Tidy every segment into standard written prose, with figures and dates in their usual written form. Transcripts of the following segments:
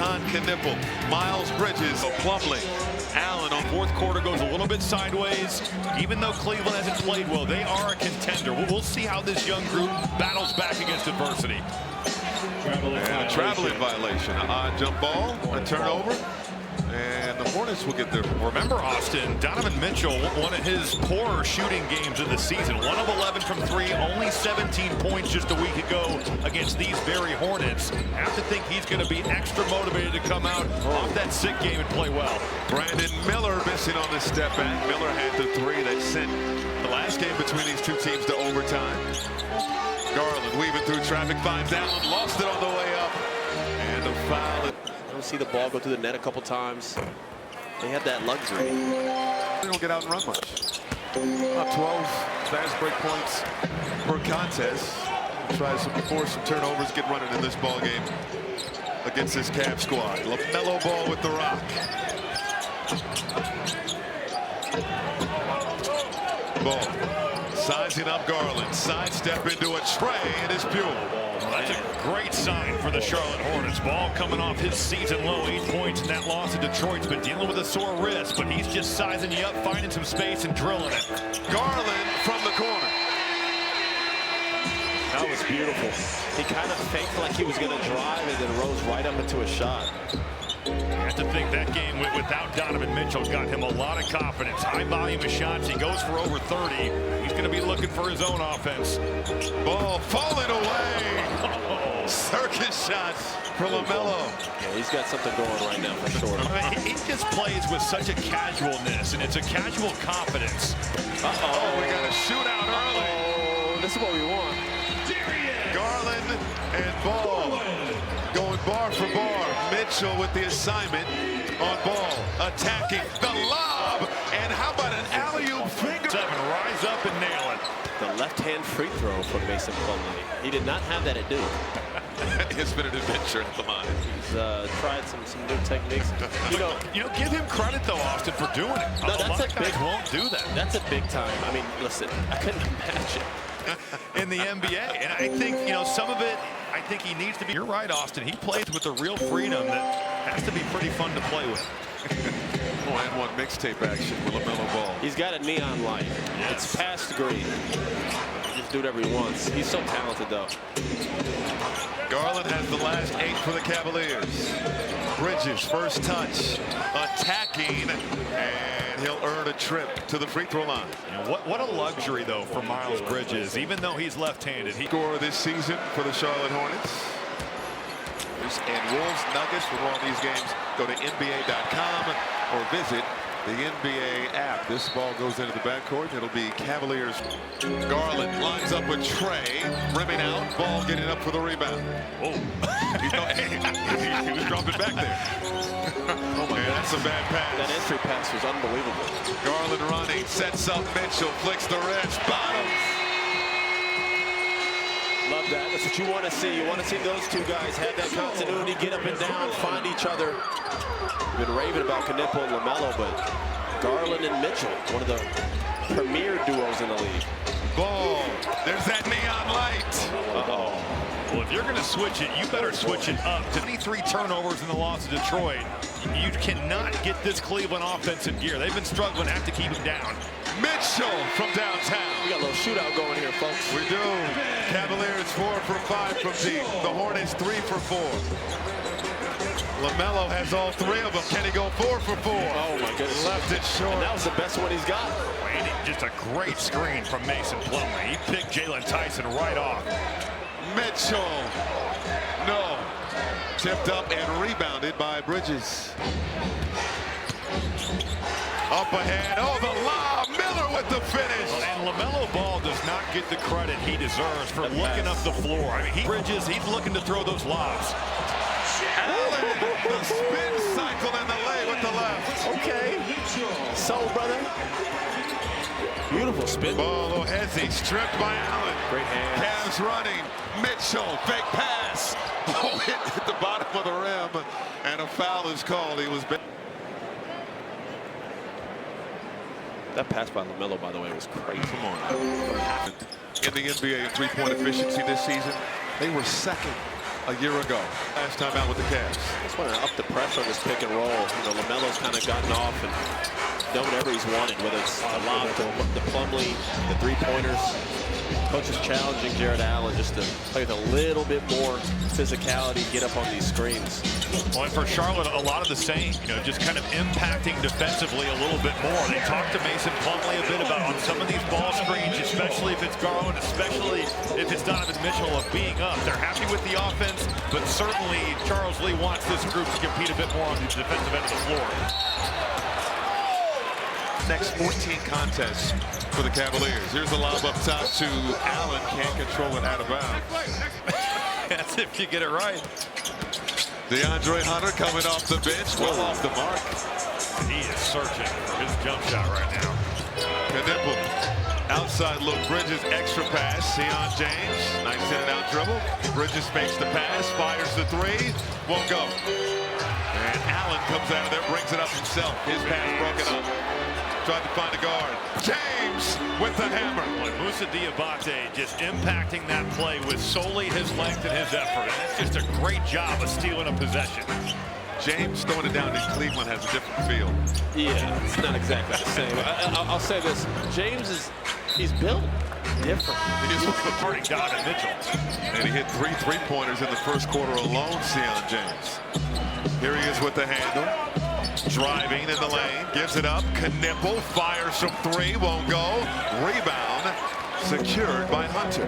Anton Knipple, Miles Bridges, Plumlee. Allen on fourth quarter goes a little bit sideways. Even though Cleveland hasn't played well, they are a contender. We'll see how this young group battles back against adversity. And a traveling violation. An odd jump ball, a turnover. And the Hornets will get there. Remember, Austin, Donovan Mitchell, one of his poorer shooting games of the season. 1 of 11 from 3, only 17 points just a week ago against these very Hornets. Have to think he's going to be extra motivated to come out off that sick game and play well. Brandon Miller missing on the step back. Miller had the three that sent the last game between these two teams to overtime. Garland weaving through traffic, finds Allen, lost it on the way up. And a foul. See the ball go through the net a couple times. They have that luxury. They don't get out and run much. About 12 fast break points per contest. Tries to force some turnovers, get running in this ball game against this Cavs squad. LaMelo Ball with the rock. Ball sizing up Garland. Sidestep into a tray. It is Buell. That's a great sign for the Charlotte Hornets. Ball coming off his season low, 8 points in that loss to Detroit's been dealing with a sore wrist, but he's just sizing you up, finding some space and drilling it. Garland from the corner. That was beautiful. He kind of faked like he was going to drive and then rose right up into a shot. I have to think that game without Donovan Mitchell got him a lot of confidence. High volume of shots. He goes for over 30. He's going to be looking for his own offense. Ball falling away. Circus shots for LaMelo. Yeah, he's got something going right now for sure. I mean, he just plays with such a casualness, and it's a casual confidence. Oh, we got a shootout early. Oh, this is what we want. Garland and Ball going bar for bar. Mitchell with the assignment on Ball. Attacking the lob. And how about an alley-oop finger? 7, rise up and nail it. The left-hand free throw from Mason Plumlee. He did not have that at Duke. It's been an adventure at the line. He's tried some new techniques. You know, give him credit though, Austin, for doing it. No, that's a big. Won't do that. That's a big time. I mean, listen, I couldn't imagine. In the NBA, and I think some of it. I think he needs to be. You're right, Austin. He plays with a real freedom that has to be pretty fun to play with. Oh, and one mixtape action with LaMelo Ball. He's got a neon light. Yes. It's past green. Just do whatever he wants. He's so talented, though. Garland has the last 8 for the Cavaliers. Bridges, first touch, attacking, and he'll earn a trip to the free throw line. What a luxury, though, for Miles Bridges, even though he's left-handed. He score this season for the Charlotte Hornets. And Wolves Nuggets for all these games. Go to NBA.com or visit the NBA app. This ball goes into the backcourt. It'll be Cavaliers. Garland lines up with Trey, rimming out. Ball getting up for the rebound. Oh, he was dropping back there. Oh my God, that's a bad pass. That entry pass was unbelievable. Garland running, sets up Mitchell, flicks the wrist, bottom. Love that. That's what you want to see. You want to see those two guys have that continuity, get up and down, find each other. We've been raving about Knipple and LaMelo, but Garland and Mitchell, one of the premier duos in the league. Ball. There's that neon light. Uh-oh. Well, if you're going to switch it, you better switch it up. 23 turnovers in the loss to Detroit. You cannot get this Cleveland offense in gear. They've been struggling, have to keep him down. Mitchell from downtown. We got a little shootout going here, folks. We do. Cavaliers 4 for 5 from deep. The Hornets 3 for 4. LaMelo has all 3 of them. Can he go 4 for 4? Oh my goodness. Left it short. And that was the best one he's got. And just a great screen from Mason Plumlee. He picked Jalen Tyson right off. Mitchell. No. Tipped up and rebounded by Bridges. Up ahead. Oh, the lob. Miller with the finish. And LaMelo Ball does not get the credit he deserves for looking up the floor. I mean, Bridges, he's looking to throw those lobs. Allen, the spin cycle and the lay with the left. Okay. So, brother. Beautiful spin. Ball, Ohezi stripped by Allen. Great hands. Cavs running. Mitchell, fake pass. Oh, hit at the bottom of the rim. And a foul is called. He was... That pass by LaMelo, by the way, was crazy. Come on. In the NBA in three-point efficiency this season, they were second a year ago. Last time out with the Cavs. Just want to up the pressure on this pick and roll. You know, LaMelo's kind of gotten off and done whatever he's wanted, whether it's the lob, the Plumlee, the three-pointers. Coach is challenging Jared Allen just to play with a little bit more physicality, get up on these screens. Well, and for Charlotte, a lot of the same, you know, just kind of impacting defensively a little bit more. They talked to Mason Plumlee a bit about on some of these ball screens, especially if it's Garland, especially if it's Donovan Mitchell, of being up. They're happy with the offense, but certainly Charles Lee wants this group to compete a bit more on the defensive end of the floor. Next 14 contests for the Cavaliers. Here's the lob up top to Allen. Can't control it out of bounds. That's if you get it right. DeAndre Hunter coming off the bench. Well off the mark. He is searching for his jump shot right now. Knipple. Outside look. Bridges extra pass. Sion James. Nice in and out dribble. Bridges fakes the pass. Fires the three. Won't go. And Allen comes out of there. Brings it up himself. His pass broken up. Tried to find a guard. James with the hammer. Moussa Diabate just impacting that play with solely his length and his effort. And it's just a great job of stealing a possession. James throwing it down in Cleveland has a different feel. Yeah, it's not exactly the same. I'll say this. James he's built different. He just parting Donovan Mitchell. And he hit 3 3-pointers in the first quarter alone, Sion James. Here he is with the handle. Driving in the lane, gives it up. Knipple fires from 3, won't go. Rebound secured by Hunter.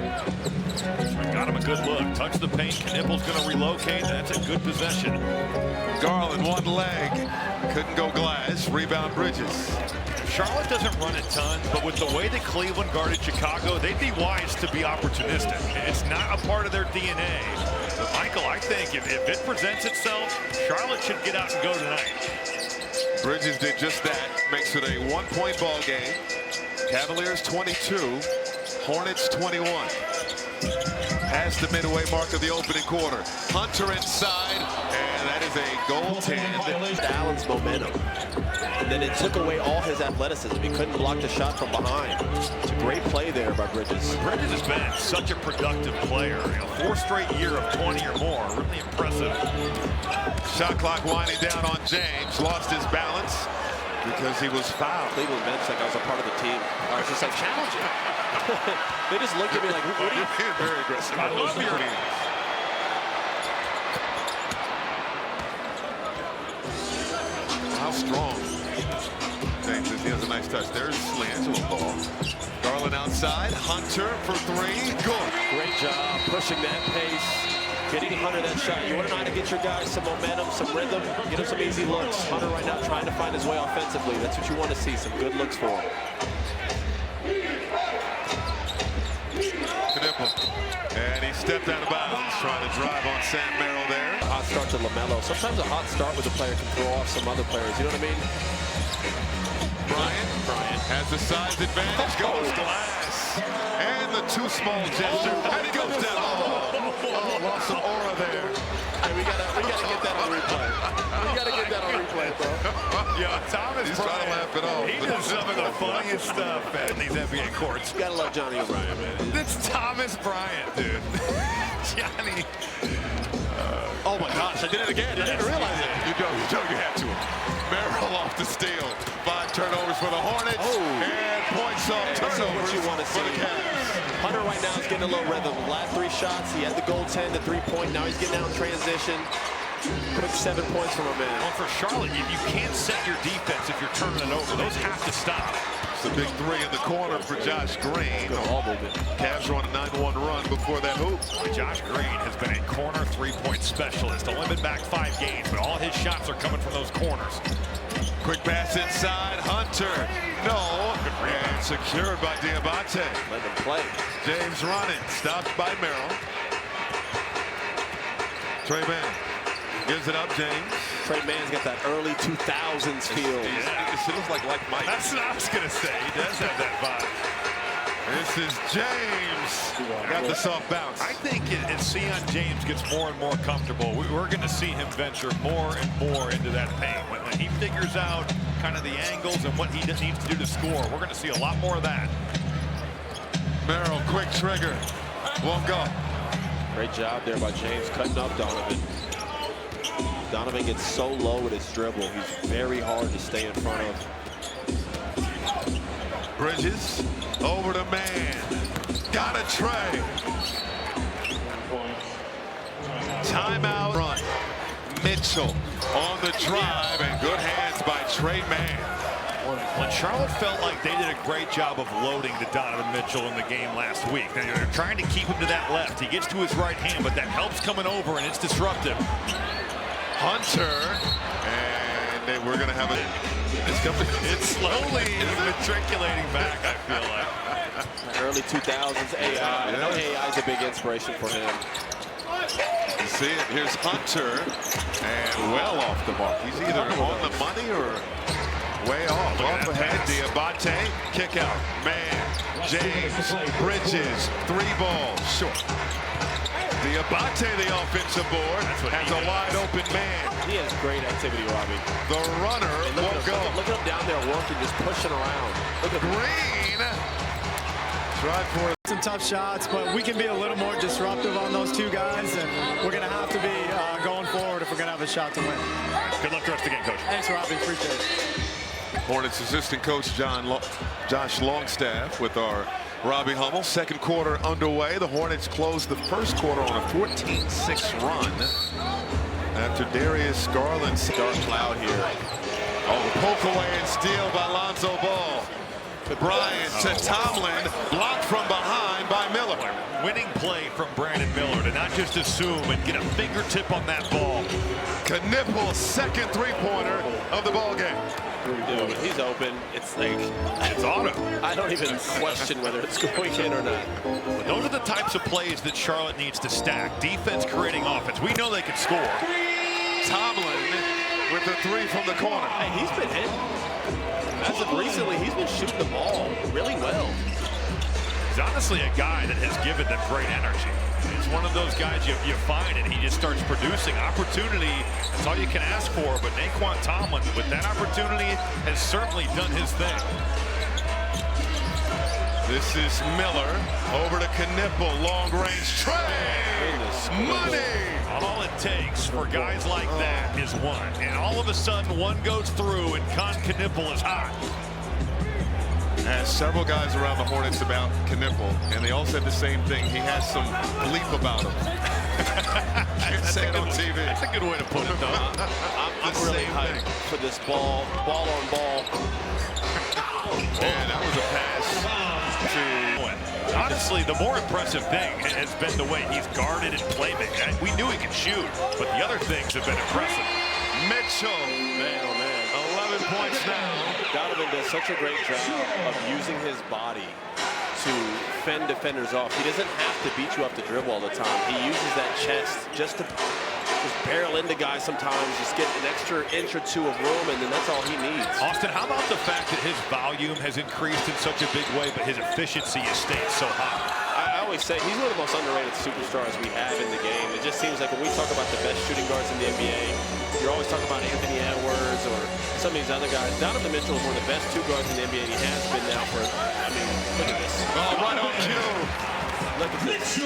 Got him a good look. Touch the paint. Knipple's going to relocate. That's a good possession. Garland one leg. Couldn't go glass. Rebound Bridges. Charlotte doesn't run a ton, but with the way that Cleveland guarded Chicago, they'd be wise to be opportunistic. It's not a part of their DNA. But Michael, I think if it presents itself, Charlotte should get out and go tonight. Bridges did just that. Makes it a 1-point ball game. Cavaliers 22, Hornets 21. Past the midway mark of the opening quarter. Hunter inside, and that is a goaltend. Allen's momentum. And then it took away all his athleticism. He couldn't block the shot from behind. It's a great play there by Bridges. Bridges has been such a productive player. You know, 4 straight year of 20 or more. Really impressive. Shot clock winding down on James. Lost his balance because he was fouled. Cleveland bench like I was a part of the team. I was just like challenging. They just looked at me like, what are you? Very aggressive. I love your How strong James is. He has a nice touch. There's LiAngelo ball. Garland outside. Hunter for 3. Good. Great job pushing that pace. Getting Hunter that shot. You want to know how to get your guys some momentum, some rhythm, get him some easy looks. Hunter right now trying to find his way offensively. That's what you want to see, some good looks for him. Knipple. And he stepped out of bounds, trying to drive on Sam Merrill there. Hot start to LaMelo. Sometimes a hot start with a player can throw off some other players. You know what I mean? Bryant has the size advantage. Goes glass. And the too small gesture. And he goes down. Oh, lost some aura there. Hey, we gotta get that on replay. We gotta get that on replay, bro. Yeah, Thomas He's trying to laugh it off. He does some of the funniest stuff in these NBA courts. You gotta love Johnny O'Brien, man. It's Thomas Bryant, dude. Johnny. Oh my gosh, I did it again. I didn't realize it. You had to. Merrill off the steal. 5 turnovers for the Hornets. Oh. And points off turnovers what you want to for see. the Cavs. Hunter right now is getting a little rhythm. Last 3 shots, he had the goaltend, the 3-point. Now he's getting out in transition. Quick 7 points from a man. Well, for Charlotte, you can't set your defense if you're turning it over. Those have to stop. It's a big 3 in the corner for Josh Green. Good ball movement. Cavs are on a 9-1 run before that hoop. Josh Green has been a corner 3-point specialist. Only been back 5 games, but all his shots are coming from those corners. Quick pass inside. Hunter. No. And secured by Diabate. Let him play. James running. Stopped by Merrill. Trey Mann gives it up, James. Trey Mann's got that early 2000s feel. It looks like Mike. That's what I was going to say. He does have that vibe. This is James. Got the soft bounce. I think as Sion James gets more and more comfortable, we're going to see him venture more and more into that paint. When he figures out kind of the angles and what he needs to do to score, we're going to see a lot more of that. Merrill, quick trigger. Won't go. Great job there by James cutting up Donovan. Donovan gets so low with his dribble. He's very hard to stay in front of. Bridges over to man. Got a tray. Timeout run. Mitchell on the drive and good hands by Trey Mann. When Charlotte felt like they did a great job of loading to Donovan Mitchell in the game last week. They're trying to keep him to that left. He gets to his right hand, but that helps coming over, and it's disruptive. Hunter, and we're going to have It's slowly matriculating back, I feel like. Early 2000s AI. I know AI is a big inspiration for him. You see it. Here's Hunter, and well off the mark. He's either on the money or way off. Off ahead, Diabate, kick out. Man, James, Bridges, 3 balls, short. Diabate, the offensive board, has a wide open man. He has great activity, Robbie. The runner won't go. Look at him down there working, just pushing around. Look at Green. Tried for some tough shots, but we can be a little more disruptive on those 2 guys, and we're going to have to be going forward if we're going to have a shot to win. Good luck the rest of the game, Coach. Thanks, Robbie. Appreciate it. Hornets assistant coach Josh Longstaff with our Robbie Hummel. Second quarter underway. The Hornets closed the first quarter on a 14-6 run after Darius Garland's dark cloud here. Oh, the poke away and steal by Lonzo Ball. Bryant to Tomlin, blocked from behind by Miller. Winning play from Brandon Miller to not just assume and get a fingertip on that ball. Knipple's second three-pointer of the ball game. Dude, he's open. It's like, It's auto. I don't even question whether it's going in or not. But those are the types of plays that Charlotte needs to stack. Defense creating offense. We know they can score. Tomlin with the 3 from the corner. Hey, he's been hit. As of recently, he's been shooting the ball really well. He's honestly a guy that has given them great energy. He's one of those guys you find and he just starts producing opportunity. That's all you can ask for. But Naquan Tomlin, with that opportunity, has certainly done his thing. This is Miller over to Knipple, long range tray. Money. All it takes for guys like that is one. And all of a sudden, one goes through and Knipple is hot. Has several guys around the Hornets about Knipple, and they all said the same thing. He has some bleep about him. Can't say it on TV. That's a good way to put it, though. I'm really hyped for this ball on ball. And that was a pass to... Honestly, the more impressive thing has been the way he's guarded and playmaking. We knew he could shoot, but the other things have been impressive. Mitchell. Man, oh man. 11 points now. Donovan does such a great job of using his body to fend defenders off. He doesn't have to beat you up the dribble all the time. He uses that chest just to barrel into guys sometimes, just get an extra inch or 2 of room, and then that's all he needs. Austin, how about the fact that his volume has increased in such a big way, but his efficiency has stayed so high? I always say he's one of the most underrated superstars we have in the game. It just seems like when we talk about the best shooting guards in the NBA, you're always talking about Anthony Edwards or some of these other guys. Donovan Mitchell is one of the best 2 guards in the NBA, and he has been now for, I mean, look at this. Oh, right on cue. Look at this.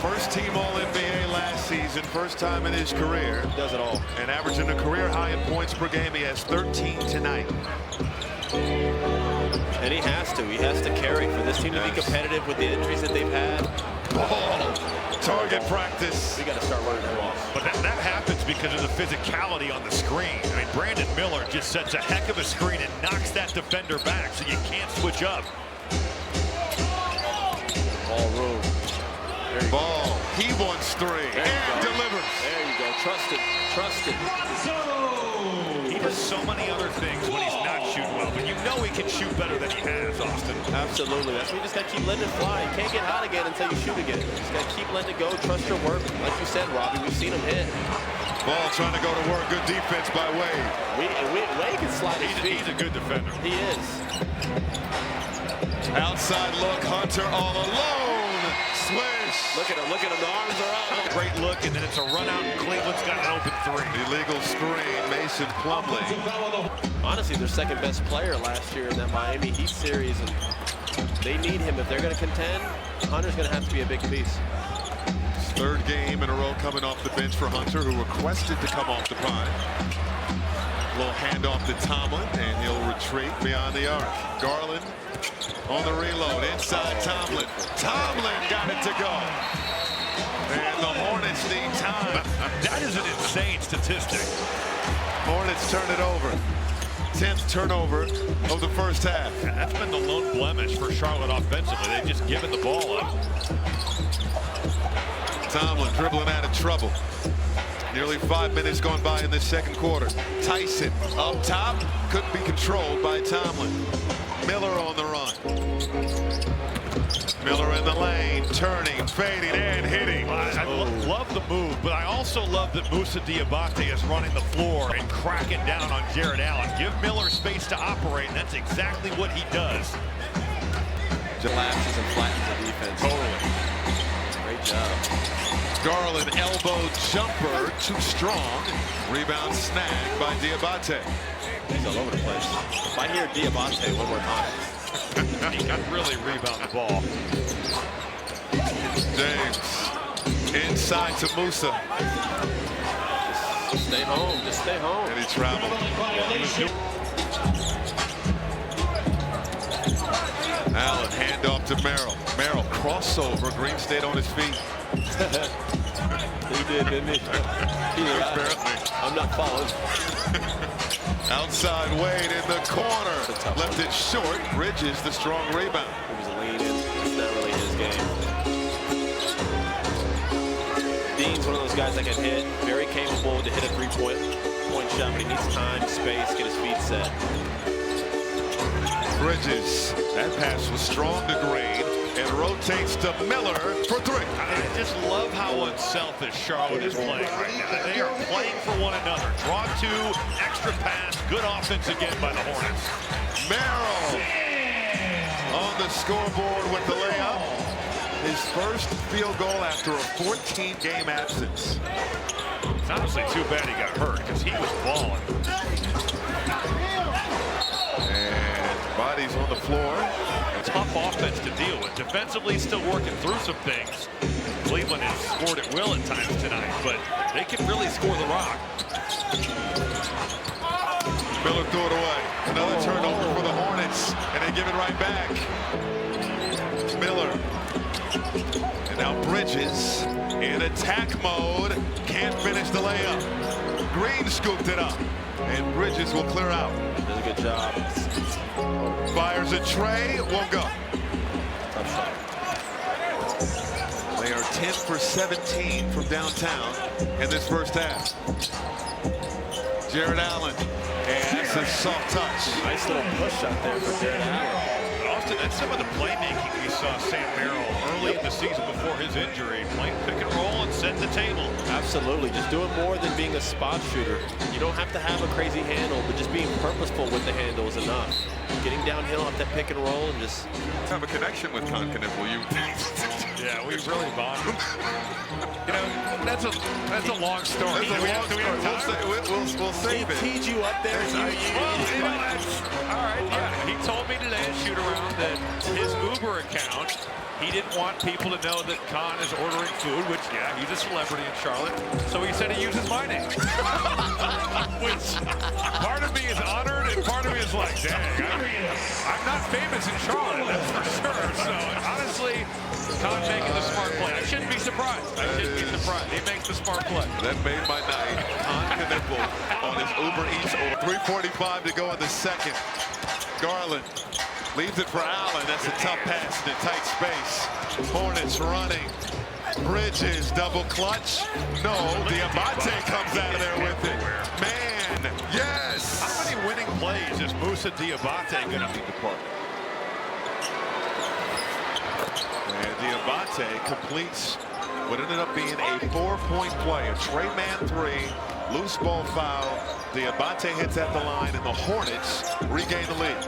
First team All-NBA last season, first time in his career. Does it all. And averaging a career high in points per game. He has 13 tonight. And he has to. He has to carry for this team to be competitive with the injuries that they've had. Ball. Target practice. We got to start running them off. But that happens because of the physicality on the screen. I mean, Brandon Miller just sets a heck of a screen and knocks that defender back, so you can't switch up. All room. Ball. He wants 3 and delivers. There you go. Trust it. Trust it. He does so many other things when he's not shooting well, but you know he can shoot better than he has, Austin. Absolutely. That's why you just got to keep letting it fly. You can't get hot again until you shoot again. You just got to keep letting it go. Trust your work. Like you said, Robbie, we've seen him hit. Ball trying to go to work. Good defense by Wade. Wade can slide his feet. He's a good defender. He is. Outside look. Hunter all alone. Swish. Look at him. Look at him. The arms are out. Great look, and then it's a run out, and Cleveland's got an open 3. Illegal screen. Mason Plumlee. Honestly, their second best player last year in that Miami Heat series, and they need him if they're going to contend. Hunter's going to have to be a big piece. Third game in a row coming off the bench for Hunter, who requested to come off the pine. Little handoff to Tomlin, and he'll retreat beyond the arc. Garland on the reload, inside Tomlin. Tomlin got it to go. And the Hornets need time. That is an insane statistic. Hornets turn it over. 10th turnover of the first half. That's been the lone blemish for Charlotte offensively. They've just given the ball up. Tomlin dribbling out of trouble. Nearly 5 minutes gone by in this second quarter. Tyson up top, couldn't be controlled by Tomlin. Miller on the run. Miller in the lane, turning, fading, and hitting. I love the move, but I also love that Moussa Diabate is running the floor and cracking down on Jared Allen. Give Miller space to operate, and that's exactly what he does. Collapses and flattens the defense. Totally. Great job. Garland elbow jumper, too strong. Rebound snag by Diabate. He's all over the place. If I hear Diabate one more time. He can really rebound the ball. James inside to Moussa. Just stay home. Just stay home. And he traveled. Allen handoff to Merrill. Merrill crossover. Green stayed on his feet. He did, didn't he? I'm not following. Outside Wade in the corner. Left it short. Bridges the strong rebound. It was a lean in. It's not really his game. Dean's one of those guys that can hit. Very capable to hit a three-point shot, but he needs time, space, get his feet set. Bridges. That pass was strong to Green. And rotates to Miller for three. I just love how unselfish Charlotte is playing right now. They are playing for one another. Draw two, extra pass, good offense again by the Hornets. Merrill on the scoreboard with the layup. His first field goal after a 14-game absence. It's honestly too bad he got hurt because he was balling. And bodies on the floor. Tough offense to deal with. Defensively, still working through some things. Cleveland has scored at will at times tonight, but they can really score the rock. Miller threw it away. Another turnover for the Hornets, and they give it right back. Miller. And now Bridges in attack mode. Can't finish the layup. Green scooped it up, and Bridges will clear out. Does a good job. Fires a tray, won't go. They are 10 for 17 from downtown in this first half. Jared Allen, and that's a soft touch. Nice little push out there for Jared Allen. Austin, that's some of the playmaking we saw Sam Merrill early in the season before his injury. Playing pick and roll and setting the table. Absolutely. Just doing more than being a spot shooter. You don't have to have a crazy handle, but just being purposeful with the handle is enough. Getting downhill off that pick and roll and just have a connection with Continental. Yeah, we really bonded. You know, that's a long story. That's a long story. We'll save it. He teed you up there. All right, yeah. He told me today at shoot around that his Uber account, he didn't want people to know that Khan is ordering food, which, yeah, he's a celebrity in Charlotte. So he said he uses my name. Which part of me is honored and part of me is like, dang, I'm not famous in Charlotte, that's for sure. So honestly, Khan making the smart play. I shouldn't be surprised. He makes the smart play. That made my night. Continental on his Uber Eats order. 3:45 to go in the second. Garland leaves it for Allen. That's a tough pass in a tight space. Hornets running. Bridges double clutch. No, Diabate comes out of there with it. Man, yes. How many winning plays is Moussa Diabate going to be the part? And Diabate completes what ended up being a 4-point play. A Trey Man three, loose ball foul. Diabate hits at the line, and the Hornets regain the lead.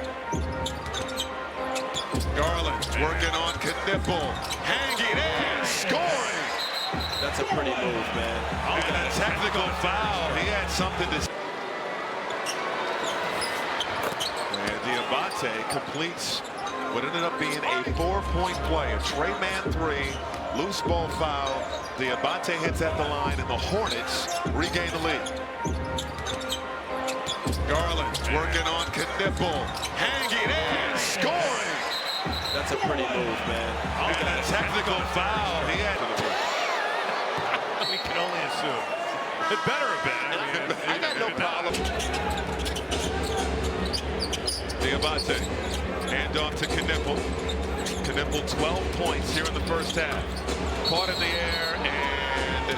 Garland working on Knipple, hanging and scoring. That's a pretty move, man. And a technical foul. He had something to. And Diabate completes what ended up being a 4-point play. A Trey Man three, Loose ball foul. Diabate hits at the line, and the Hornets regain the lead. Garland working on Knipple, hanging in, scoring. That's a pretty move, man. And a technical foul. He had We can only assume. It better have been. I got no problem. Diabate, hand off to Knipple. Knipple 12 points here in the first half. Caught in the air, and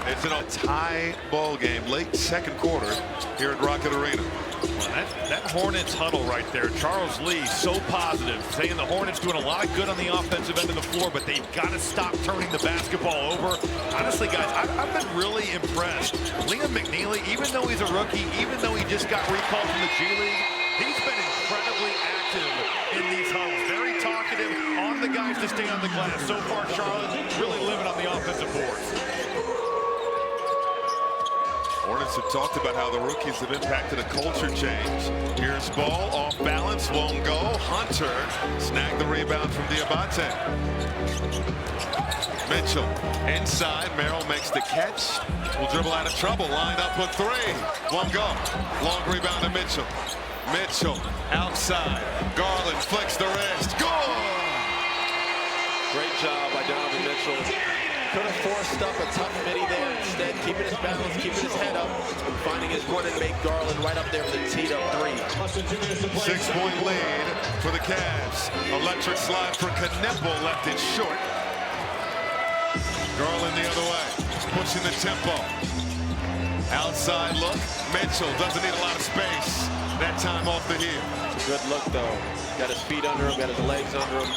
it's in a tie ball game, late second quarter here at Rocket Arena. Well, that Hornets huddle right there, Charles Lee, so positive, saying the Hornets doing a lot of good on the offensive end of the floor, but they've got to stop turning the basketball over. Honestly, guys, I've been really impressed. Liam McNeely, even though he's a rookie, even though he just got recalled from the G League, he's been incredibly active in these huddles. Very talkative, on the guys to stay on the glass. So far, Charlotte really living on the offensive boards. Hornets have talked about how the rookies have impacted a culture change. Here's ball, off balance, won't go. Hunter snagged the rebound from Diabate. Mitchell inside, Merrill makes the catch. Will dribble out of trouble, lined up with three. Won't go. Long rebound to Mitchell. Mitchell outside. Garland flicks the wrist. Goal! Great job by Donovan Mitchell. Could have forced up a tough midi there. Instead, keeping his balance, keeping his head up, and finding his run and make Garland right up there with a teed up three. 6-point lead for the Cavs. Electric slide for Knipple, left it short. Garland the other way, pushing the tempo. Outside look. Mitchell doesn't need a lot of space. That time off the heel. It's a good look, though. Got his feet under him, got his legs under him.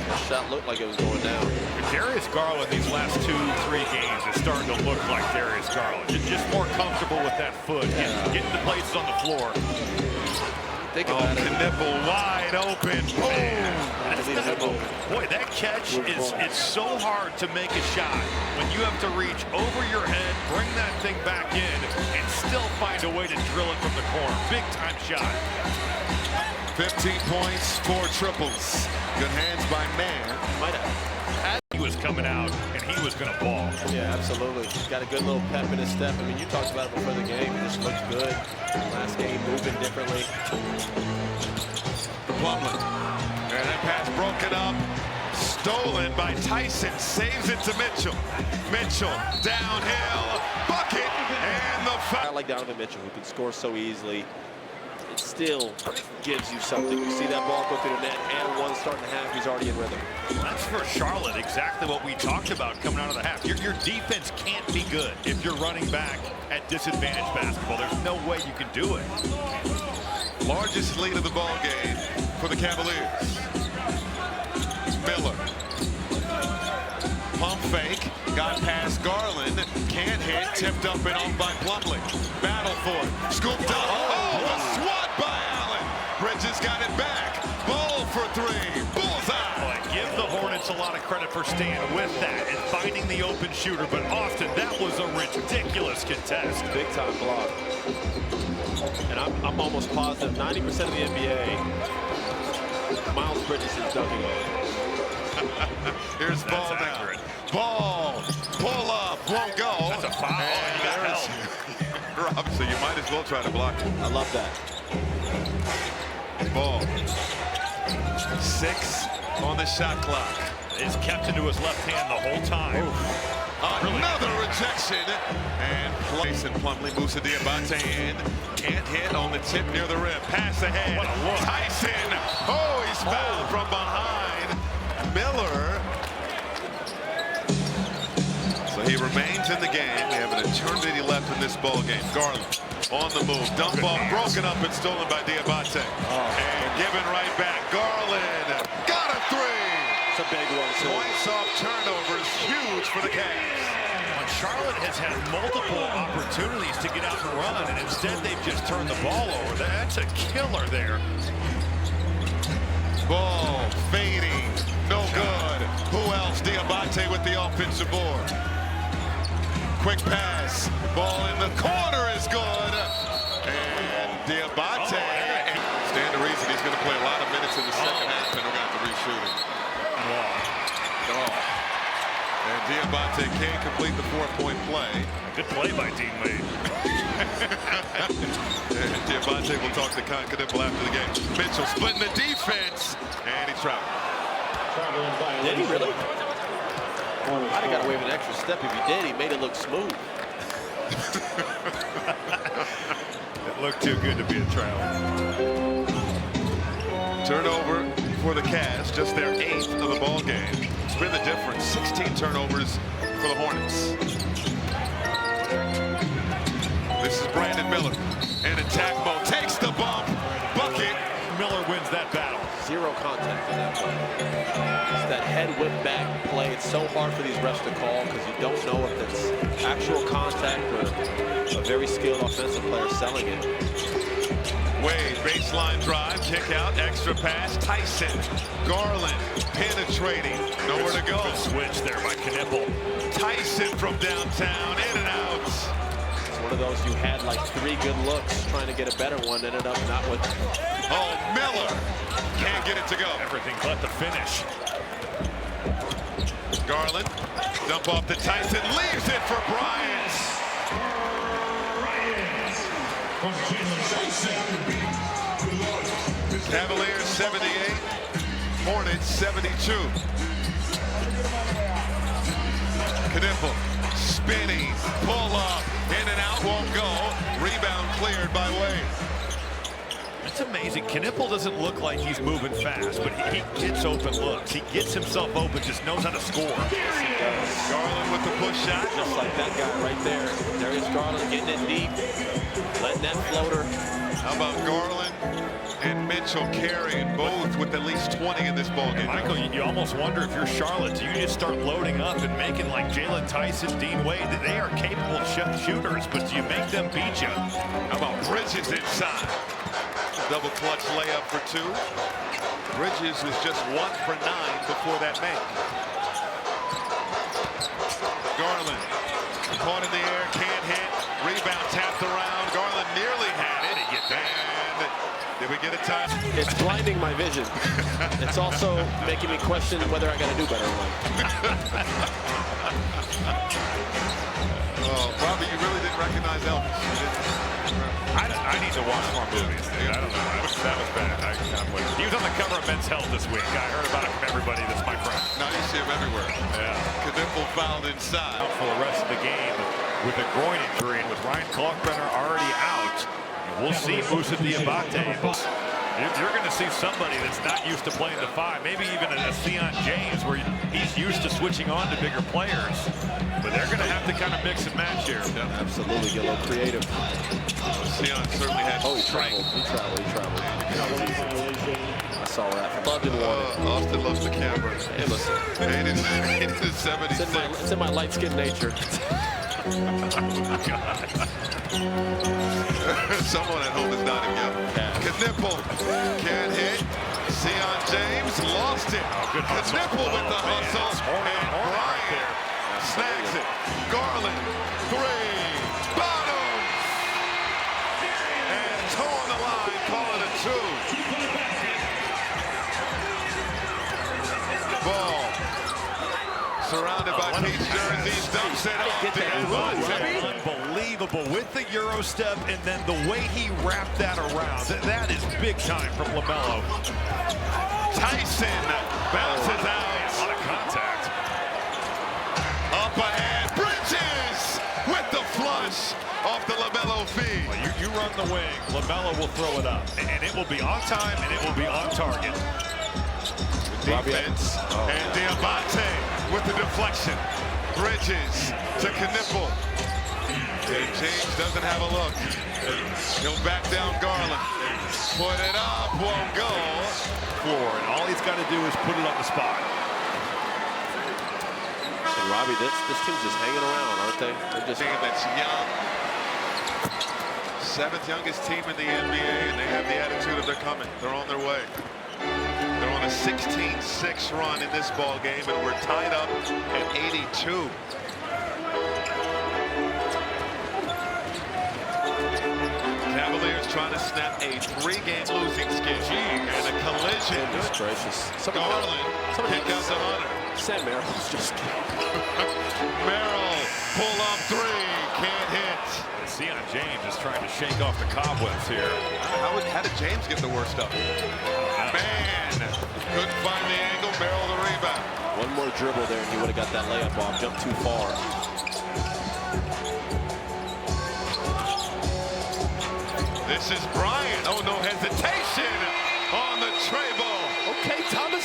That shot looked like it was going down. Darius Garland these last 2-3 games is starting to look like Darius Garland. Just more comfortable with that foot, getting to places on the floor. Think about it. Knipple wide open. Man, boy, that catch it's so hard to make a shot when you have to reach over your head, bring that thing back in, and still find a way to drill it from the corner. Big time shot. 15 points, 4 triples. Good hands by Mann. He was coming out, and he was going to ball. Yeah, absolutely. He's got a good little pep in his step. I mean, you talked about it before the game. He just looked good. Last game, moving differently. Plumlee. And that pass broken up. Stolen by Tyson. Saves it to Mitchell. Mitchell downhill. Bucket. And the foul. I like Donovan Mitchell, who can score so easily. It still gives you something. You see that ball go through the net, and one starting the half, he's already in rhythm. That's for Charlotte, exactly what we talked about coming out of the half. Your defense can't be good if you're running back at disadvantage basketball. There's no way you can do it. Largest lead of the ball game for the Cavaliers. Miller. Pump fake. Got past Garland. Can't hit. Tipped up and off by Plumlee. Battle for it. Scooped up. Oh, a swat by Allen. Bridges got it back. Ball for three. Bullseye. Boy, give the Hornets a lot of credit for staying with that and finding the open shooter. But Austin, that was a ridiculous contest. Big time block. And I'm almost positive 90% of the NBA, Miles Bridges is dunking on. Here's ball now. Accurate. Ball. Pull up. Won't go. That's a foul. And You got there's Rob, so you might as well try to block it. I love that. Ball. 6 on the shot clock. It's kept into his left hand the whole time. Another rejection. And place, and Plumlee moves to Diabate in. Can't hit on the tip near the rim. Pass ahead. What a look. Tyson. Oh, he's fouled from behind. Miller. So he remains in the game. We have an eternity left in this ball game. Garland on the move. Dump ball broken up and stolen by Diabate. And given right back. Garland got a three. It's a big one, too. Points off turnovers. Huge for the Cavs. When Charlotte has had multiple opportunities to get out and run, and instead they've just turned the ball over. That's a killer there. Ball fading. No good. Who else? Diabate with the offensive board. Quick pass. Ball in the corner is good. And Diabate. Stand to reason he's going to play a lot of minutes in the second half, and we're going to have to reshoot him. Diabate can't complete the 4-point play. Good play by Dean Wade. Diabate will talk to Knippel after the game. Mitchell splitting the defense, and he's trapped. Did he really? I'd have got away with an extra step if he did. He made it look smooth. It looked too good to be a travel. Turnover for the Cavs, just their 8th of the ball game. It's been the difference. 16 turnovers for the Hornets. This is Brandon Miller. And attack mode takes the bump. Bucket. Miller wins that battle. Zero contact in that play. It's that head whip back play. It's so hard for these refs to call because you don't know if it's actual contact or a very skilled offensive player selling it. Wade, baseline drive, kick out, extra pass. Tyson, Garland, penetrating, nowhere to go. Good switch there by Knippel. Tyson from downtown, in and out. It's one of those you had like 3 good looks trying to get a better one, ended up not with. Oh, Miller can't get it to go. Everything but the finish. Garland, dump off to Tyson, leaves it for Bryant. Cavaliers 78, Hornets 72. Knippel spinning, pull up, in and out, won't go. Rebound cleared by Wade. It's amazing. Knippel doesn't look like he's moving fast, but he gets open looks. He gets himself open, just knows how to score. Yes, he does. Garland with the push shot. Just like that guy right there. Darius Garland getting it deep, letting that floater. How about Garland and Mitchell carrying both with at least 20 in this ball game? Michael, you almost wonder if you're Charlotte, do you just start loading up and making like Jalen Tyson, Dean Wade, that they are capable shooters, but do you make them beat you? How about Bridges inside? Double clutch layup for 2. Bridges was just 1 for 9 before that make. Garland caught in the air, can't hit. Rebound tapped around. Garland nearly had it. He gets and did we get a time? It's blinding my vision. It's also making me question whether I got to do better in life. Oh, Bobby, you really didn't recognize Elvis. I need to watch more movies, dude. I don't know. That was bad. He was on the cover of Men's Health this week. I heard about it from everybody that's my friend. Now you see him everywhere. Yeah. Knippel fouled inside. Out for the rest of the game with a groin injury, and with Ryan Kalkbrenner already out, we'll see Moussa Diabate. You're going to see somebody that's not used to playing the 5, maybe even a Sion James, where he's used to switching on to bigger players. But they're going to have to kind of mix and match here. Yeah, absolutely, get a little creative. Sion certainly had strength. He traveled. I saw that. Love didn't want it. Austin loves the camera. Hey, listen. 76. It's in my light-skinned nature. Someone at home is nodding yep. Knippel can't hit. Sion James lost it. Knippel with the hustle. And Bryant snags it. Garland, 3. Bottom. And toe on the line, call it a 2. Ball. Surrounded by Peach jerseys, dumps it off. Unbelievable with the Euro step, and then the way he wrapped that around. That is big time from LaMelo. Tyson bounces out. A lot of contact. Up ahead, Bridges with the flush off the LaMelo feed. Well, you run the wing, LaMelo will throw it up, and it will be on time, and it will be on target. Defense, and Diabate with the deflection. Bridges to Knippel. James doesn't have a look. He'll back down Garland. Put it up, won't go. And all he's got to do is put it on the spot. And Robbie, this team's just hanging around, aren't they? They're just team that's young. 7th youngest team in the NBA, and they have the attitude of they're coming. They're on their way. They're on a 16-6 run in this ball game, and we're tied up at 82. Cavaliers trying to snap a 3-game losing skid, and a collision. Goodness gracious. Garland kick out to Hunter. Sam Merrill's just... Merrill, pull-up three, can't hit. Sion James is trying to shake off the cobwebs here. How did James get the worst of it? Man, couldn't find the angle, Merrill the rebound. One more dribble there and he would have got that layup off. Jumped too far. This is Bryant. Oh, no hesitation on the tray ball. Okay, Thomas.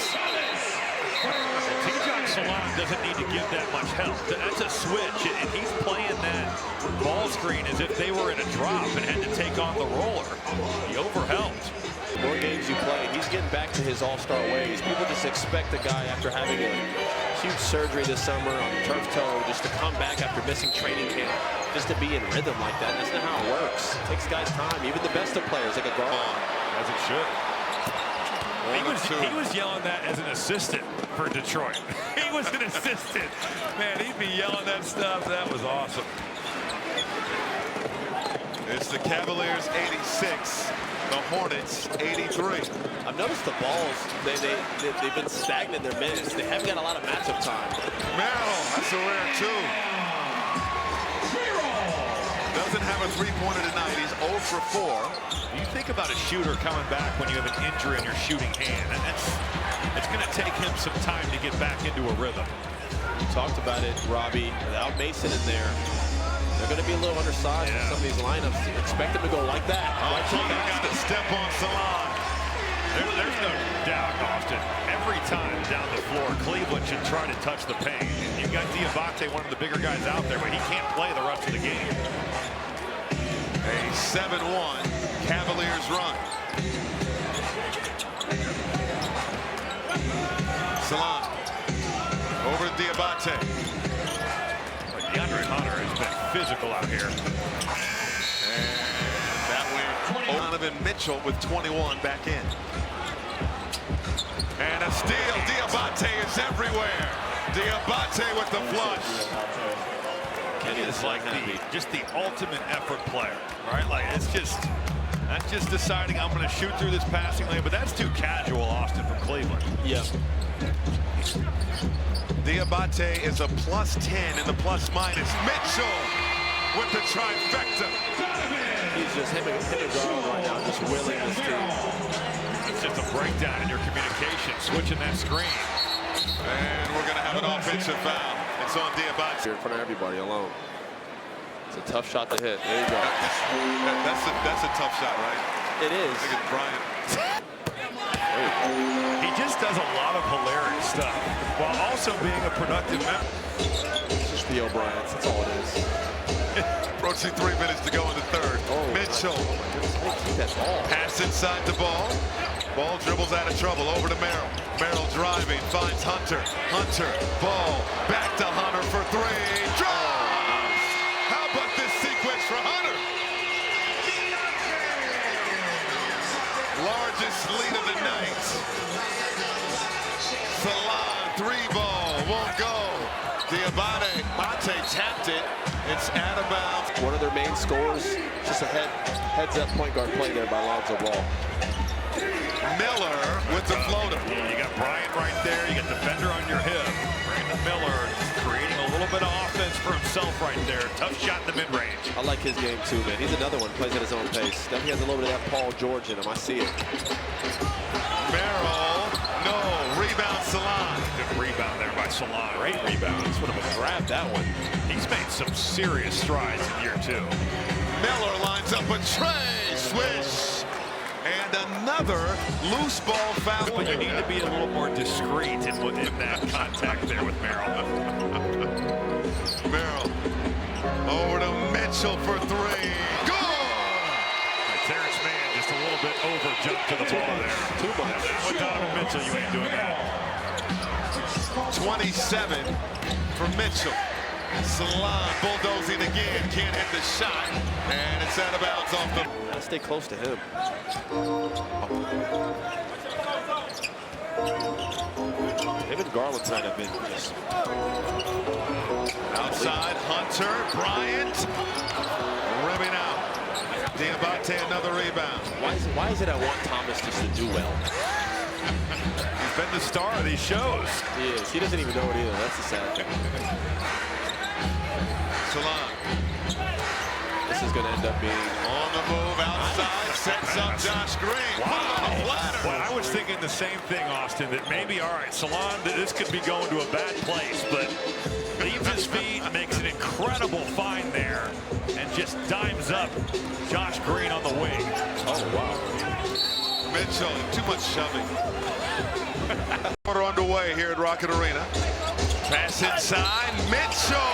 T-John Salon doesn't need to give that much help. That's a switch, and he's playing that ball screen as if they were in a drop and had to take on the roller. He overhelped. More games you play, he's getting back to his all-star ways. People just expect a guy after having a huge surgery this summer on turf toe just to come back after missing training camp, just to be in rhythm like that. That's not how it works. It takes guys time. Even the best of players, like a Garland. As it should. He was yelling that as an assistant for Detroit. He was an assistant. Man, he'd be yelling that stuff. That was awesome. It's the Cavaliers 86, the Hornets 83. I've noticed the balls, they've been stagnant in their minutes. They haven't got a lot of matchup time. Merrill, that's a rare two. Doesn't have a three-pointer tonight. He's 0 for 4. You think about a shooter coming back when you have an injury in your shooting hand, and it's going to take him some time to get back into a rhythm. You talked about it, Robbie. Without Mason in there, they're going to be a little undersized in some of these lineups. Expect them to go like that. Right to the got to step on Salon. There's no doubt, Austin. Every time down the floor, Cleveland should try to touch the paint. You've got Diabate, one of the bigger guys out there, but he can't play the rest of the game. A 7-1 Cavaliers run. Salon over to Diabate. DeAndre Hunter has been physical out here. And that went Donovan Mitchell with 21 back in. And a steal. Diabate is everywhere. Diabate with the flush. He is like just the ultimate effort player, right? Like it's just not just deciding I'm going to shoot through this passing lane, but that's too casual, Austin, from Cleveland. Yeah. Diabate is a +10 in the plus-minus. Mitchell with the trifecta. He's just him and Garland right now, just willing this team. It's just a breakdown in your communication, switching that screen. And we're going to have an offensive foul. It's on Diabate. Here in front of everybody alone. It's a tough shot to hit. There you go. That's a tough shot, right? It is. Look at Bryant. He just does a lot of hilarious stuff while also being a productive member. It's just the O'Briens. That's all it is. Approaching 3 minutes to go in the third. Mitchell. Keep that ball. Pass inside the ball. Ball dribbles out of trouble. Over to Merrill. Merrill driving. Finds Hunter. Hunter. Ball. Back to Hunter for three. Drive! How about this sequence for Hunter? Largest lead of the night. Salon. 3-ball. Won't go. Diabate. Mate tapped it. It's out of bounds. One of their main scorers. Just a heads-up point guard play there by Lonzo Ball. Miller with the floater. Yeah, you got Bryant right there. You got defender on your hip. Brandon Miller creating a little bit of offense for himself right there. Tough shot in the mid-range. I like his game too, man. He's another one. Plays at his own pace. Definitely has a little bit of that Paul George in him. I see it. Merrill. No. Rebound Salon. Good rebound there by Salon. Great rebound. Sort of a grab, that one. He's made some serious strides in year 2. Miller lines up a tray. Swish. And another loose ball foul. But you need to be a little more discreet in that contact there with Merrill. Merrill over to Mitchell for 3. Good! Terrence Mann just a little bit over jumped to the ball there. Too much. With Donovan Mitchell, you ain't doing that. 27 for Mitchell. Salon bulldozing again. Can't hit the shot. And it's out of bounds off the... Gotta stay close to him. Him and Garland tonight have been just... Outside, Hunter, Bryant, ribbing out. Diabate, another rebound. Why is it I want Thomas just to do well? He's been the star of these shows. He is. He doesn't even know it either. That's the sad thing. Salon This is going to end up being on the move outside, sets up Josh Green. Wow. Flatter. Well, I was thinking the same thing, Austin, that maybe, all right, Salon, this could be going to a bad place, but leaves his feet, makes an incredible find there, and just dimes up Josh Green on the wing. oh wow. Mitchell, too much shoving. Quarter underway here at Rocket Arena. Pass inside, Mitchell,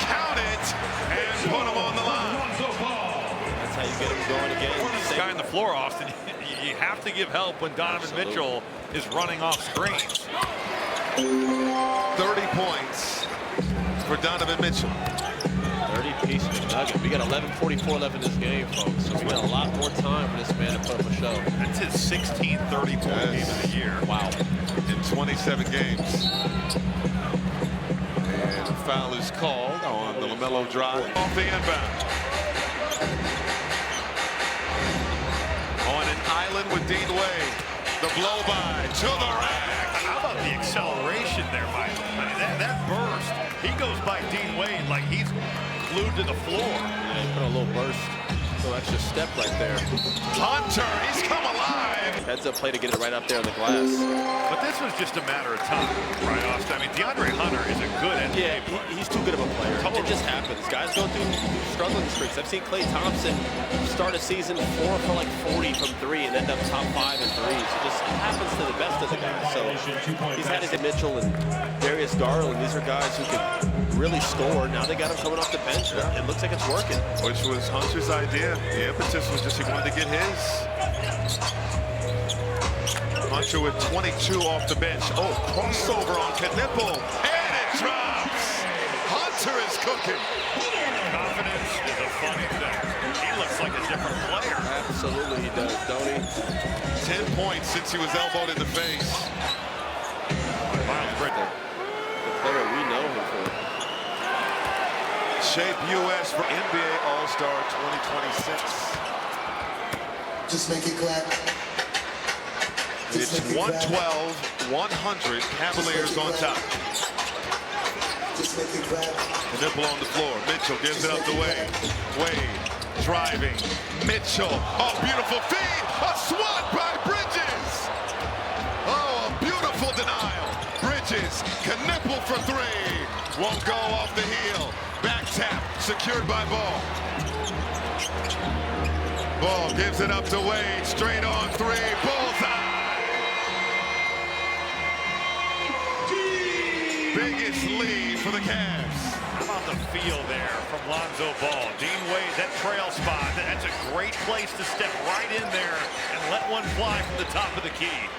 count it, and put him on the line. That's how you get him going again. This guy on the floor, Austin, you have to give help when Donovan Mitchell is running off screens. 30 points for Donovan Mitchell. 30-piece nugget. We got 11:44 left in this game, folks. So we got a lot more time for this man to put up a show. That's his 16th 30-point game of the year. Wow. In 27 games. And a foul is called on the LaMelo drive. Off the inbound. On an island with Dean Wade. The blow by to the rack. How about the acceleration there, Mike? I mean, that burst. He goes by Dean Wade like he's glued to the floor. Yeah, he put a little burst, little extra step right there. Hunter, he's come alive. Heads up play to get it right up there on the glass. But this was just a matter of time, right, Austin? I mean, DeAndre Hunter is a good NBA Yeah, player. he's too good of a player. Totally. It just happens. Guys go through struggling streaks. I've seen Klay Thompson start a season 4 for like 40 from 3 and end up top 5 in threes. It just happens to the best of the guys. So he's had his Mitchell and Darius Garland. These are guys who can really score. Now they got him coming off the bench. It looks like it's working. Which was Hunter's idea. The impetus was just he wanted to get his. Hunter with 22 off the bench. Oh, crossover on Knipple. And it drops. Hunter is cooking. Confidence is a funny thing. He looks like a different player. Absolutely he does, don't he? 10 points since he was elbowed in the face. Miles Bridges. The player we know him for. Shape US for NBA All-Star 2026. Just make it clap. It's 112-100. Cavaliers on top. Just make it clap. Nipple on the floor. Mitchell gives it up to Wade. Wade driving. Mitchell. Oh, beautiful feed. A swat by Bridges. Oh, a beautiful denial. Bridges can nipple for 3. Won't go off the heel. Back tap. Secured by Ball. Ball gives it up to Wade. Straight on 3. Bullseye. Biggest lead for the Cavs. How about the feel there from Lonzo Ball? Dean Wade, that trail spot, that's a great place to step right in there and let one fly from the top of the key.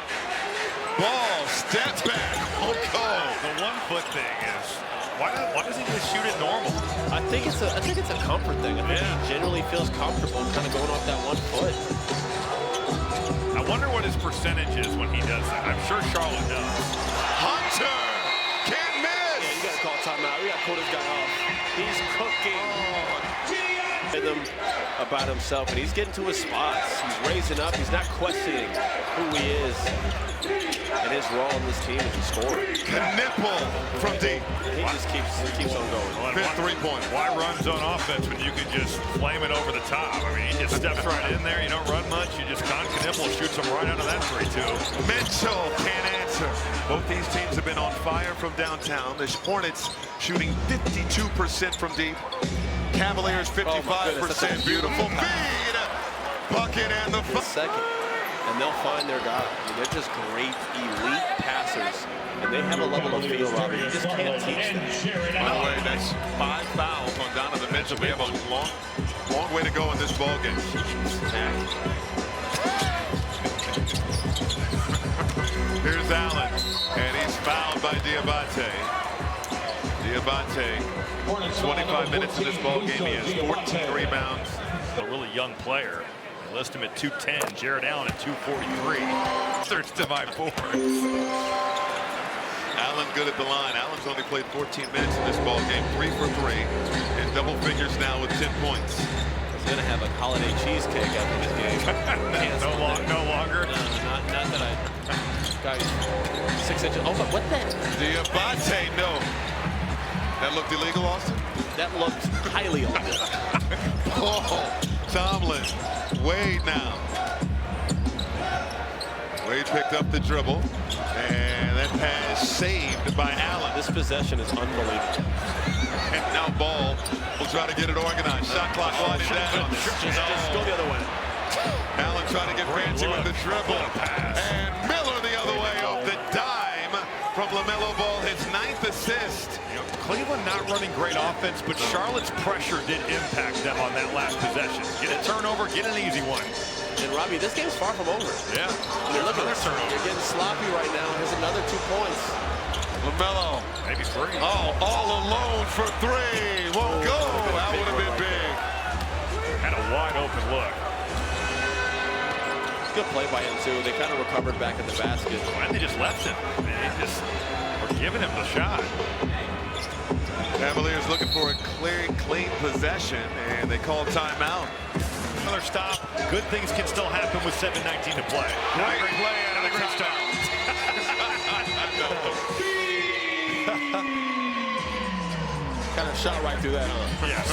Ball, step back, won't go. The 1-foot thing is, why doesn't he just shoot it normal? I think it's a comfort thing. I think he generally feels comfortable kind of going off that 1 foot. I wonder what his percentage is when he does that. I'm sure Charlotte knows. Hunter can't miss. Yeah, you got to call timeout. We got to pull this guy off. He's cooking. Rhythm about himself, and he's getting to his spots. He's raising up. He's not questioning who he is and his role in this team as a scorer. Nipple from deep. He just keeps on going. Well, Fifth 3-point. Why run zone offense when you can just flame it over the top? I mean, he just steps right in there. You don't run much. You just Knipple shoots him right out of that 3-2. Mitchell can't answer. Both these teams have been on fire from downtown. The Hornets shooting 52% from deep. Cavaliers 55%. Beautiful feed. Bucket and the Second, and they'll find their guy. I mean, they're just great, elite passers, and they have a level of feel, Robert. You just can't teach them. By the way, that's 5 fouls on Donovan Mitchell. We have a long way to go in this ball game. Here's Allen, and he's fouled by Diabate. Diabate, 25 minutes in this ball game. He has 14 rebounds. A really young player. They list him at 210. Jared Allen at 243. Search to my boards. Allen good at the line. Allen's only played 14 minutes in this ball game. 3 for 3 in double figures now with 10 points. He's gonna have a holiday cheesecake after this game. No longer. No, not that I Guys, 6 inches. Oh, but what the? Diabate, no. That looked illegal, Austin? That looked highly illegal. Oh, Tomlin. Wade now. Wade picked up the dribble. And that pass saved by Allen. This possession is unbelievable. And now Ball will try to get it organized. Shot clock winding down. Just go the other way. Allen trying to get fancy with the dribble. And Miller the other way off the dime from LaMelo Ball, his 9th assist. You know, Cleveland not running great offense, but Charlotte's pressure did impact them on that last possession. Get a turnover, get an easy one. And Robbie, this game's far from over. Yeah. They're looking Another turnover. They're getting sloppy right now. Here's another 2 points. LaMelo. Maybe 3. Oh, all alone for 3. Won't go. That would have been big. Had a wide open look. Good play by him, too. They kind of recovered back at the basket. And they just left him. They just were giving him the shot. Cavaliers looking for a clean possession, and they call timeout. Another stop. Good things can still happen with 7:19 to play. Great play out of the Great stop. Kind of shot right through that, huh? Yes.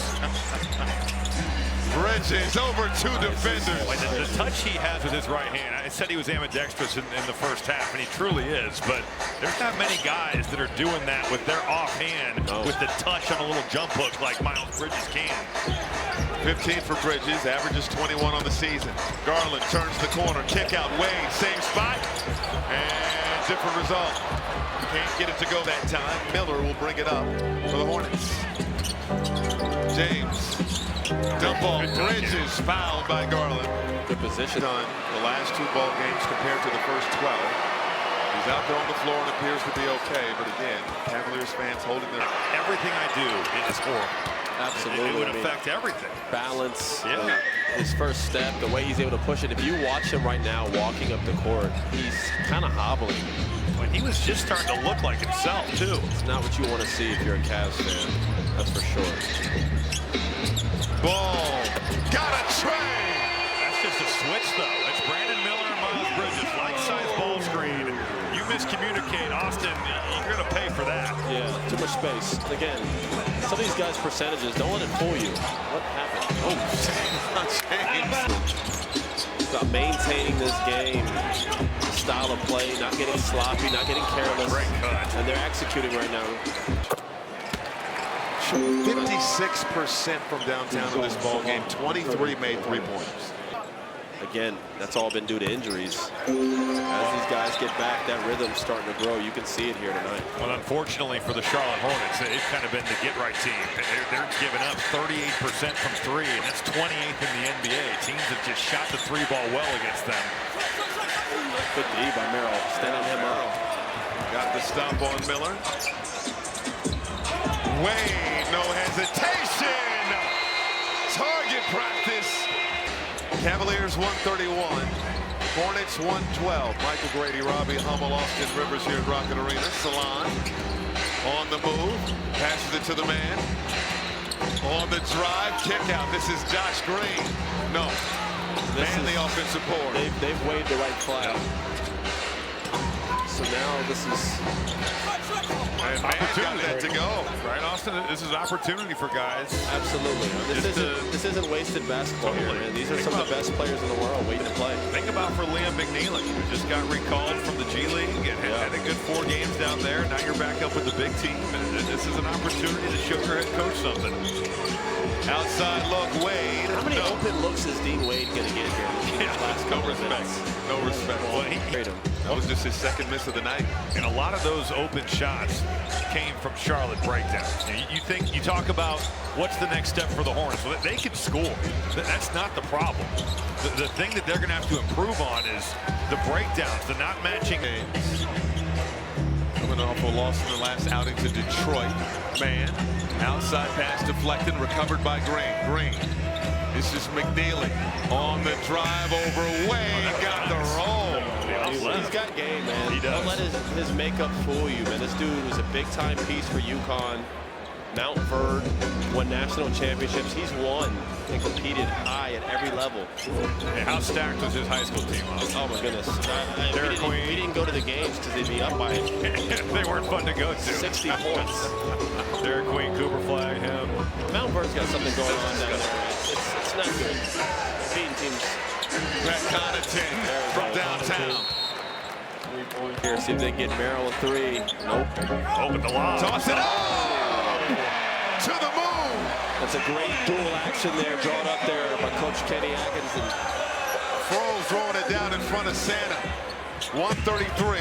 Bridges over 2 defenders. Like the touch he has with his right hand. I said he was ambidextrous in the first half, and he truly is. But there's not many guys that are doing that with their offhand, with the touch on a little jump hook like Miles Bridges can. 15 for Bridges, averages 21 on the season. Garland turns the corner, kick out Wade, same spot, and different result. Can't get it to go that time. Miller will bring it up for the Hornets. James, dump ball, Bridges fouled by Garland. Good position. Done the last 2 ball games compared to the first 12. He's out there on the floor and appears to be okay, but again, Cavaliers fans holding their... Everything I do is horrible. Absolutely. It would affect everything. Balance, Yeah. his first step, the way he's able to push it. If you watch him right now walking up the court, he's kind of hobbling. But he was just starting to look like himself, too. It's not what you want to see if you're a Cavs fan. That's for sure. Ball, got a tray! That's just a switch, though. It's Brandon Miller and Miles Bridges. Like-size ball screen. You miscommunicate, Austin, you're going to pay for that. Yeah, too much space. Again, some of these guys' percentages, don't let it fool you. What happened? Oh, it's about maintaining this game, style of play, not getting sloppy, not getting careless. Great cut. And they're executing right now. 56% from downtown in this ball game. 23 made 3-pointers. Again, that's all been due to injuries. As these guys get back, that rhythm's starting to grow. You can see it here tonight. Well, unfortunately for the Charlotte Hornets, it's kind of been the get-right team. They're giving up 38% from 3, and that's 28th in the NBA. Teams have just shot the 3-ball well against them. Good D by Merrill, standing him up. Got the stop on Miller. Wade, no hesitation. Target practice. Cavaliers 131, Hornets 112. Michael Grady, Robbie Hummel, Austin Rivers here at Rocket Arena. Salon on the move, passes it to the man. On the drive, kick out. This is Josh Green. No, man, the offensive board. They've waved the right flag. So now this is... And man got that to go. Right, Austin? This is an opportunity for guys. Absolutely. This isn't wasted basketball here, man. These are some of the best players in the world waiting to play. Think about for Liam McNeely, who just got recalled from the G League and had a good 4 games down there. Now you're back up with the big team, and this is an opportunity to show your head coach something. Outside look, Wade. How many open looks is Dean Wade going to get here in the last couple of minutes? No respect. Well, that was just his 2nd miss of the night. And a lot of those open shots came from Charlotte breakdowns. You talk about what's the next step for the Hornets. Well, they can score. That's not the problem. The thing that they're going to have to improve on is the breakdowns, the not matching. Coming off a loss in the last outing to Detroit. Man, outside pass deflected, recovered by Green. Green. This is McNeely on the drive over Wade. Got the roll. He's got game, man. He does. Don't let his makeup fool you, man. This dude was a big-time piece for UConn. Mount Verde, won national championships. He's won and competed high at every level. Hey, how stacked was his high school team? Oh my goodness. We Queen. didn't go to the games because they'd be up by They weren't fun to go to. 60 points. Derek Queen, Cooper Flag, him. Mount Verde's got something going on down there. It's not good. Beating teams. Connaughton from downtown. Here, see if they can get Merrill a three. Nope. Open the line. Toss it up to the moon. That's a great dual action there, drawn up there by Coach Kenny Atkinson. Froze throwing it down in front of Santa. 133,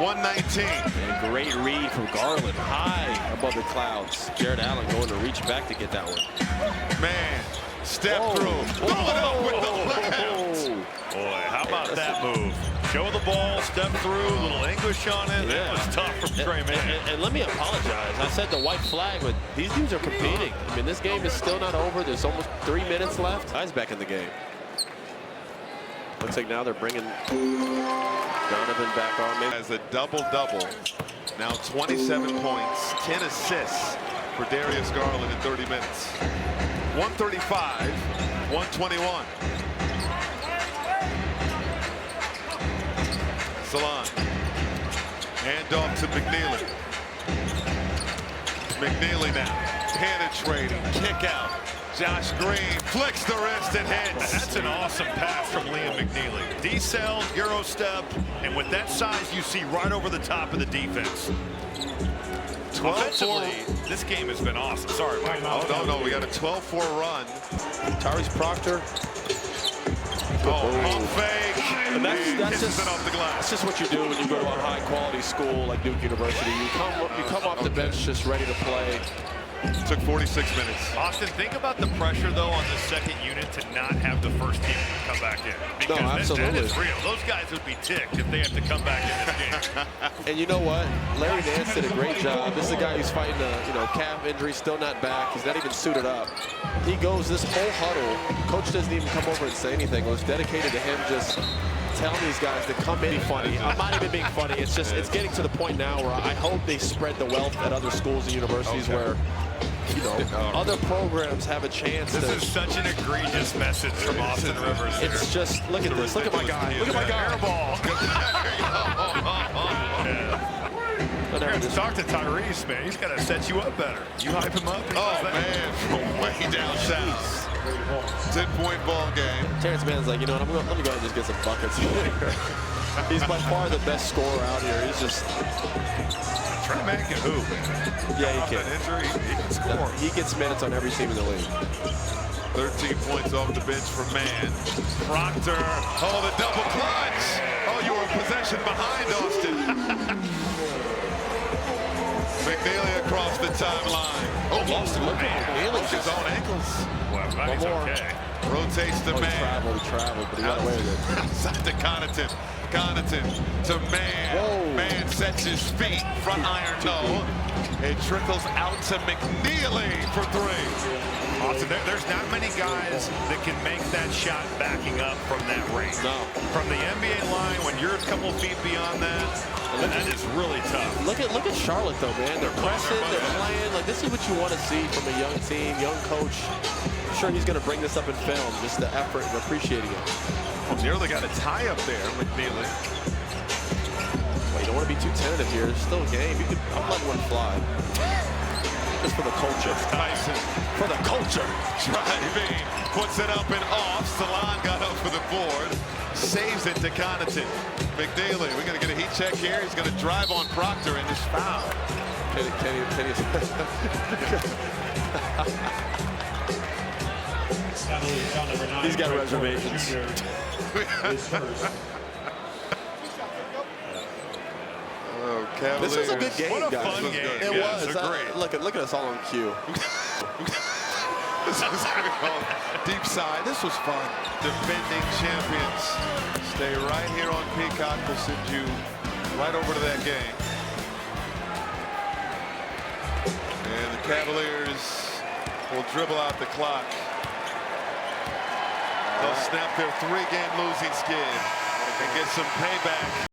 119. And great read from Garland, high above the clouds. Jared Allen going to reach back to get that one. Man, step through. Throw it up with the left. Boy, how about that move? Show the ball, step through, little English on it. Yeah. That was tough from Trey Mann. And let me apologize. I said the white flag, but these dudes are competing. I mean, this game is still not over. There's almost 3 minutes left. Ty's back in the game. Looks like now they're bringing Donovan back on. Maybe. As a double-double. Now 27 points, 10 assists for Darius Garland in 30 minutes. 135, 121. Salon. Hand off to McNeely. McNeely now penetrating, kick out. Josh Green flicks the wrist and hits. That's an awesome pass from Liam McNeely. D-cell, Euro step, and with that size, you see right over the top of the defense. 12-4. This game has been awesome. Sorry, Mike. Oh, no, we got a 12-4 run. Tyrese Proctor. Pump fake. And that's just it off the glass. That's just what you do when you go to a high-quality school like Duke University. You come off the bench just ready to play. Took 46 minutes. Austin, think about the pressure, though, on the second unit to not have the first team come back in. Because absolutely. that is real. Those guys would be ticked if they have to come back in this game. And you know what? Larry Nance did a great job. This is a guy who's fighting a calf injury, still not back. He's not even suited up. He goes this whole huddle. Coach doesn't even come over and say anything. It was dedicated to him just telling these guys to come in funny. I'm not even being funny. It's just it's getting to the point now where I hope they spread the wealth at other schools and universities where other programs have a chance. This is such an egregious message from Austin Rivers. It's just look at this. Look at my guy. Look at my guy. Airball. But You're going to talk to Tyrese, man. He's got to set you up better. You hype him up. Oh, man, from way down south. 10-point ball game. Terrence Mann's like, you know what, let me go ahead and just get some buckets here. He's by far the best scorer out here. He's just... Trey Mann can hoop. Yeah, he can. Injury, he can score. He gets minutes on every team in the league. 13 points off the bench for Mann. Proctor, oh, the double clutch. Oh, you were in possession behind Austin. McNeely across the timeline. Oh, lost it. Look at McNeely. His own ankles. Well, he's more. okay. Rotates to Mann. He traveled, but he got away with it. Outside to Connaughton. Connaughton to Mann. Whoa. Mann sets his feet. Front iron, no. It trickles out to McNeely for three. Austin, there's not many guys that can make that shot backing up from that range. No. From the NBA line, when you're a couple feet beyond that, that is really tough. Look at Charlotte though, man. They're pressing, they're playing. Like this is what you want to see from a young team, young coach. I'm sure he's going to bring this up in film, just the effort and appreciating it. Well, nearly got a tie up there, McNeely. Well, you don't want to be too tentative here. There's still a game. I'm letting one fly. Just for the culture. Tyson For the culture. driving, puts it up and off. Salon got up for the board, saves it to Connaughton. McNeely, we're going to get a heat check here. He's going to drive on Proctor and is fouled. He's got reservations. Oh, Cavaliers. This was a good game, What a guys. fun game. It Yeah, was. it's great. Look at us all on cue. This was deep side. This was fun. Defending champions. Stay right here on Peacock. We'll send you right over to that game. And the Cavaliers will dribble out the clock. They'll snap their 3-game losing skid and get some payback.